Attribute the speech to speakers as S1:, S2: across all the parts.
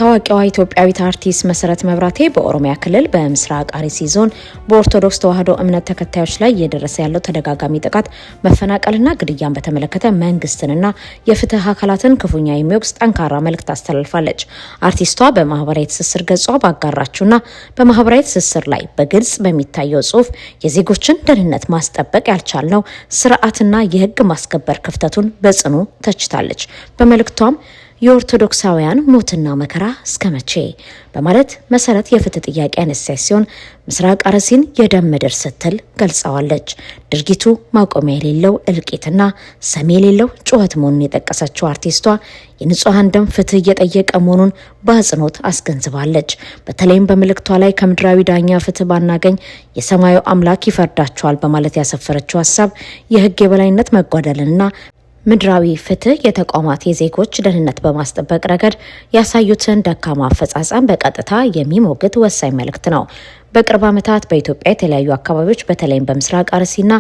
S1: ታዋቂዋ ኢትዮጵያዊት አርቲስት መሰረት መብራቴ በኦሮሚያ ክልል በምስራቅ አርሲ ዞን በኦርቶዶክስ ተዋሕዶ እምነት ተከታዮች ላይ እየደረሰ ያለው ተደጋጋሚ ጥቃት፣ መፈናቀልና ግድያን በተመለከተ መንግስትንና የፍትህ አካላትን ክፉኛ የሚወቅስ ጠንካራ መልእክት አስተላልፋለች። አርቲስቷ በማህበራዊ ትስስር ገጿ ባጋራችውና በማህበራዊ ትስስር ላይ በግልጽ በሚታየው ጽሁፍ የዜጎችን ደህንነት ማስጠበቅ ያልቻልነው ስርዓትና የህግ ማስከበር ክፍተቱን በጽኑ ተችታለች። በመልእክቷም የኦርቶዶክሳውያን ሞትና መከራ እስከመቼ በማለት መሰረት የፍትህ ጥያቄ ያነሳች ሲሆን ምስራቅ አርሲን የደም ምድር ስትል ገልጸዋለች። ድርጊቱ ማቆሚያ የሌለው እልቂትና ሰሚ የሌለው ጩኸት መሆኑን የጠቀሰችው አርቲስቷ የንጹሃን ደም ፍትህ እየጠየቀ መሆኑን በአጽንኦት አስገንዝባለች። በተለይም በመልእክቷ ላይ ከምድራዊ ዳኛ ፍትህ ባናገኝ የሰማዩ አምላክ ይፈርዳቸዋል በማለት ያሰፈረችው ሀሳብ የህግ የበላይነት መጓደልና ምድራዊ ፍትህ የተቋማት የዜጎች ደህንነት በማስጠበቅ ረገድ ያሳዩትን ደካማ አፈጻጸም በቀጥታ የሚሞግት ወሳኝ መልእክት ነው። በቅርብ ዓመታት በኢትዮጵያ የተለያዩ አካባቢዎች በተለይም በምስራቅ አርሲና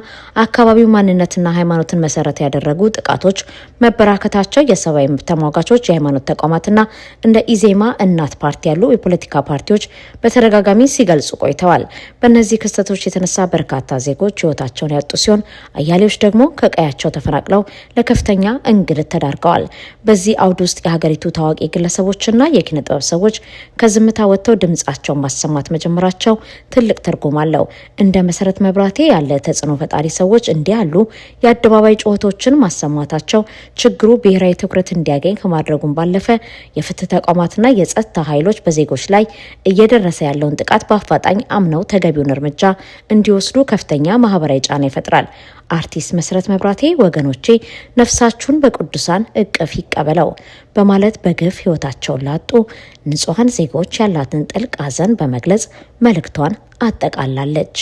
S1: አካባቢው ማንነትና ሃይማኖትን መሰረት ያደረጉ ጥቃቶች መበራከታቸው የሰብአዊ መብት ተሟጋቾች፣ የሃይማኖት ተቋማትና እንደ ኢዜማ፣ እናት ፓርቲ ያሉ የፖለቲካ ፓርቲዎች በተደጋጋሚ ሲገልጹ ቆይተዋል። በእነዚህ ክስተቶች የተነሳ በርካታ ዜጎች ህይወታቸውን ያጡ ሲሆን አያሌዎች ደግሞ ከቀያቸው ተፈናቅለው ለከፍተኛ እንግልት ተዳርገዋል። በዚህ አውድ ውስጥ የሀገሪቱ ታዋቂ ግለሰቦችና የኪነ ጥበብ ሰዎች ከዝምታ ወጥተው ድምጻቸውን ማሰማት መጀመራቸው ትልቅ ትርጉም አለው። እንደ መሰረት መብራቴ ያለ ተጽዕኖ ፈጣሪ ሰዎች እንዲህ ያሉ የአደባባይ ጩኸቶችን ማሰማታቸው ችግሩ ብሔራዊ ትኩረት እንዲያገኝ ከማድረጉም ባለፈ የፍትህ ተቋማትና የጸጥታ ኃይሎች በዜጎች ላይ እየደረሰ ያለውን ጥቃት በአፋጣኝ አምነው ተገቢውን እርምጃ እንዲወስዱ ከፍተኛ ማህበራዊ ጫና ይፈጥራል። አርቲስት መሰረት መብራቴ ወገኖቼ ነፍሳችሁን በቅዱሳን እቅፍ ይቀበለው በማለት በግፍ ህይወታቸውን ላጡ ንጹሃን ዜጎች ያላትን ጥልቅ ሐዘን በመግለጽ መልእክቷን አጠቃላለች።